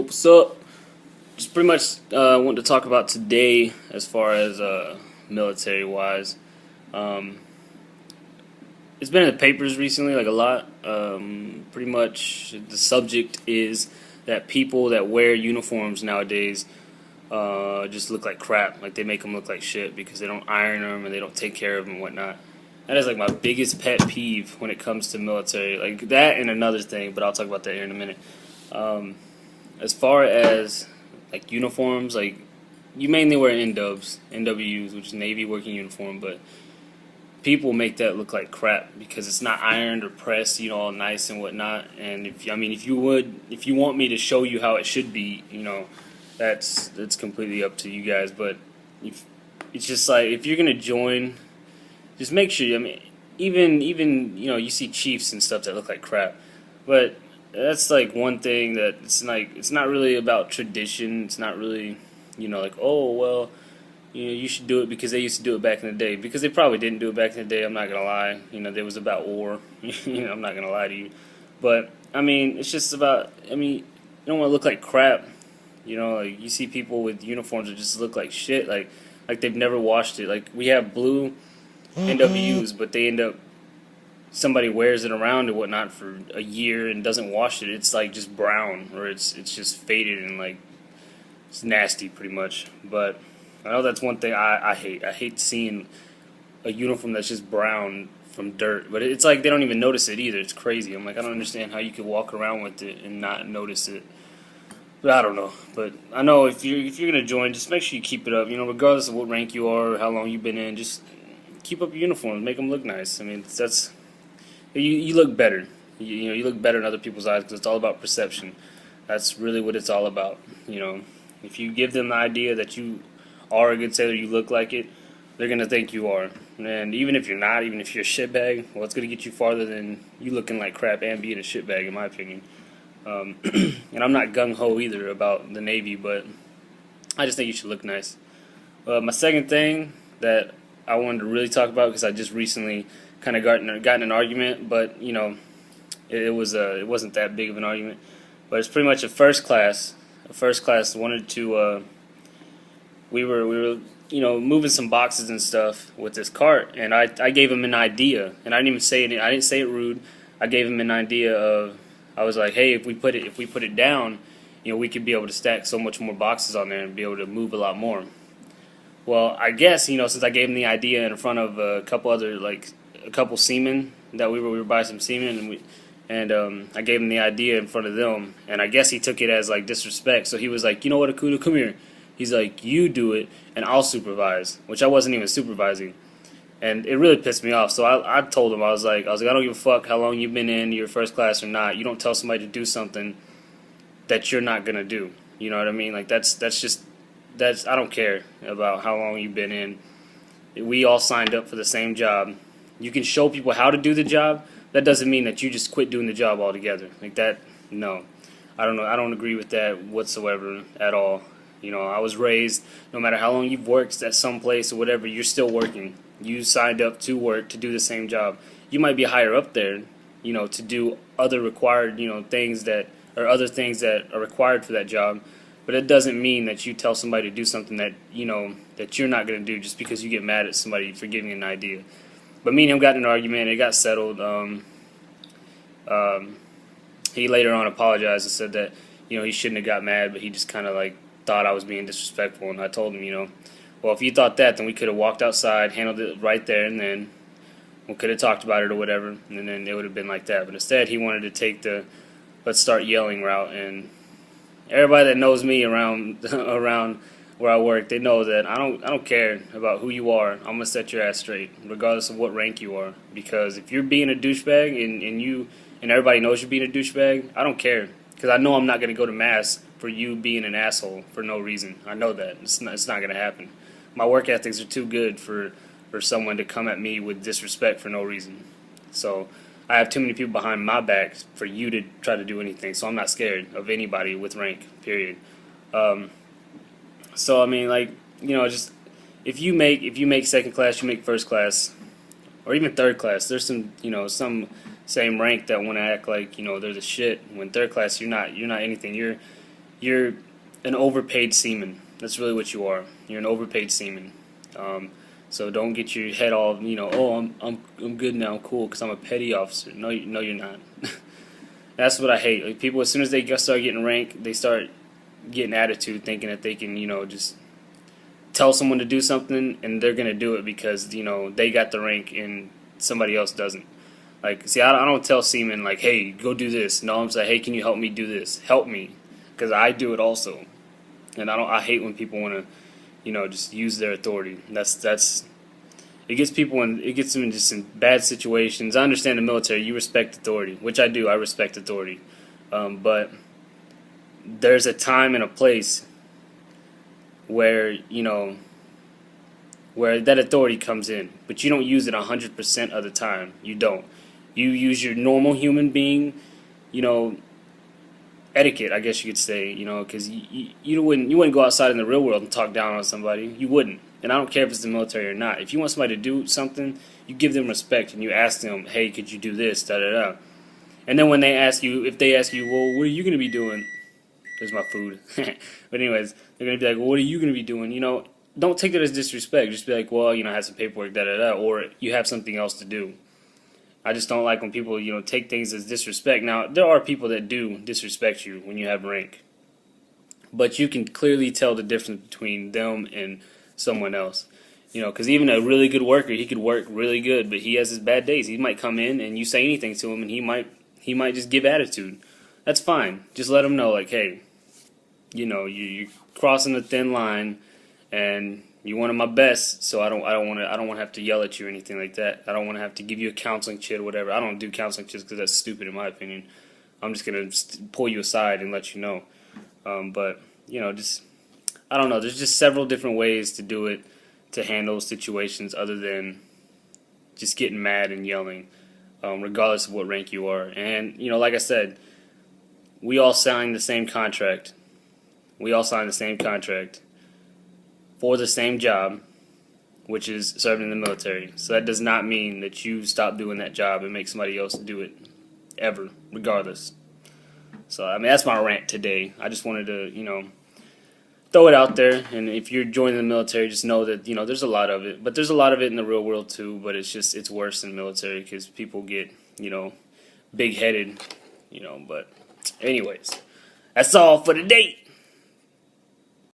What's up? Just pretty much want to talk about today as far as military wise. Um, it's been in the papers recently, like a lot. Pretty much the subject is that people that wear uniforms nowadays just look like crap. Like they make them look like shit because they don't iron them and they don't take care of them and whatnot. That is like my biggest pet peeve when it comes to military. Like that and another thing, but I'll talk about that here in a minute. As far as like uniforms, like you mainly wear NWs, which is Navy working uniform, but people make that look like crap because it's not ironed or pressed, all nice and whatnot. And if you want me to show you how it should be, that's completely up to you guys. But it's just like if you're gonna join, just make sure. Even you see chiefs and stuff that look like crap, but that's like one thing that it's not really about tradition. It's not really like, oh well, you should do it because they used to do it back in the day, because they probably didn't do it back in the day. I'm not gonna lie. There was about war. I'm not gonna lie to you, but it's just about. You don't want to look like crap. Like you see people with uniforms that just look like shit. Like they've never washed it. Like we have blue NWs, but they end up somebody wears it around and whatnot for a year and doesn't wash it. It's like just brown, or it's just faded and like it's nasty pretty much. But I know that's one thing I hate. I hate seeing a uniform that's just brown from dirt. But it's like they don't even notice it either. It's crazy. I'm like, I don't understand how you could walk around with it and not notice it. But I don't know. But I know if you're gonna join, just make sure you keep it up. Regardless of what rank you are or how long you've been in, just keep up your uniforms. Make them look nice. That's you look better. You look better in other people's eyes because it's all about perception. That's really what it's all about. If you give them the idea that you are a good sailor, you look like it, they're gonna think you are. And even if you're not, even if you're a shitbag, well, it's gonna get you farther than you looking like crap and being a shitbag, in my opinion. And I'm not gung ho either about the Navy, but I just think you should look nice. My second thing that I wanted to really talk about, because I just recently kind of gotten an argument, but it wasn't that big of an argument. But it's pretty much a first class. A first class wanted to. We were moving some boxes and stuff with this cart, and I gave him an idea, and I didn't even say it. I didn't say it rude. I gave him an idea of. I was like, hey, if we put it down, we could be able to stack so much more boxes on there and be able to move a lot more. Well, I guess since I gave him the idea in front of a couple seamen that we were by some seamen, and I gave him the idea in front of them, and I guess he took it as like disrespect. So he was like, you know what, Akuda, come here. He's like, you do it, and I'll supervise, which I wasn't even supervising, and it really pissed me off. So I told him, I was like, I don't give a fuck how long you've been in your first class or not. You don't tell somebody to do something that you're not gonna do. You know what I mean? Like that's I don't care about how long you've been in. We all signed up for the same job. You can show people how to do the job. That doesn't mean that you just quit doing the job altogether. Like that, no. I don't know. I don't agree with that whatsoever at all. I was raised, no matter how long you've worked at some place or whatever, you're still working. You signed up to work to do the same job. You might be higher up there, to do other required, things that are required for that job. But it doesn't mean that you tell somebody to do something that that you're not going to do just because you get mad at somebody for giving an idea. But me and him got in an argument. It got settled. He later on apologized and said that he shouldn't have got mad, but he just kind of like thought I was being disrespectful. And I told him, well, if you thought that, then we could have walked outside, handled it right there and then. We could have talked about it or whatever, and then it would have been like that. But instead, he wanted to take the let's start yelling route. And everybody that knows me around where I work, they know that I don't care about who you are. I'm gonna set your ass straight, regardless of what rank you are. Because if you're being a douchebag and everybody knows you're being a douchebag, I don't care. Because I know I'm not gonna go to mass for you being an asshole for no reason. I know that it's not gonna happen. My work ethics are too good for someone to come at me with disrespect for no reason. So I have too many people behind my back for you to try to do anything. So I'm not scared of anybody with rank. Period. So just if you make second class, you make first class, or even third class. There's some same rank that want to act like they're the shit. When third class, you're not anything. you're an overpaid seaman. That's really what you are. You're an overpaid seaman. So don't get your head all, oh, I'm good now, I'm cool, because I'm a petty officer. No, no, you're not. That's what I hate. Like, people, as soon as they start getting rank, they start getting attitude, thinking that they can, just tell someone to do something, and they're gonna do it because they got the rank and somebody else doesn't. Like, see, I don't tell seamen like, hey, go do this. No, I'm saying, hey, can you help me do this? Help me, because I do it also. And I hate when people want to, just use their authority. It gets them just in bad situations. I understand the military, you respect authority, which I do. I respect authority, but there's a time and a place where where that authority comes in, but you don't use it 100% of the time. You don't. You use your normal human being, etiquette, I guess you could say, because you wouldn't go outside in the real world and talk down on somebody. You wouldn't. And I don't care if it's the military or not. If you want somebody to do something, you give them respect and you ask them, hey, could you do this, da da da. And then when if they ask you, well, what are you going to be doing? There's my food. But anyways, they're going to be like, well, what are you going to be doing? Don't take that as disrespect. Just be like, well, I have some paperwork, da da da, or you have something else to do. I just don't like when people, take things as disrespect. Now, there are people that do disrespect you when you have rank. But you can clearly tell the difference between them and someone else. Because even a really good worker, he could work really good, but he has his bad days. He might come in and you say anything to him and he might just give attitude. That's fine. Just let him know, like, hey, you're crossing a thin line, and you're one of my best, so I don't want to have to yell at you or anything like that. I don't want to have to give you a counseling chit or whatever. I don't do counseling chits because that's stupid in my opinion. I'm just gonna pull you aside and let you know. But just I don't know. There's just several different ways to do it, to handle situations other than just getting mad and yelling, regardless of what rank you are. And like I said, we all signed the same contract. We all signed the same contract for the same job, which is serving in the military. So that does not mean that you stop doing that job and make somebody else do it, ever, regardless. So, that's my rant today. I just wanted to, throw it out there. And if you're joining the military, just know that, there's a lot of it. But there's a lot of it in the real world, too. But it's worse in the military because people get, big-headed, But anyways, that's all for today.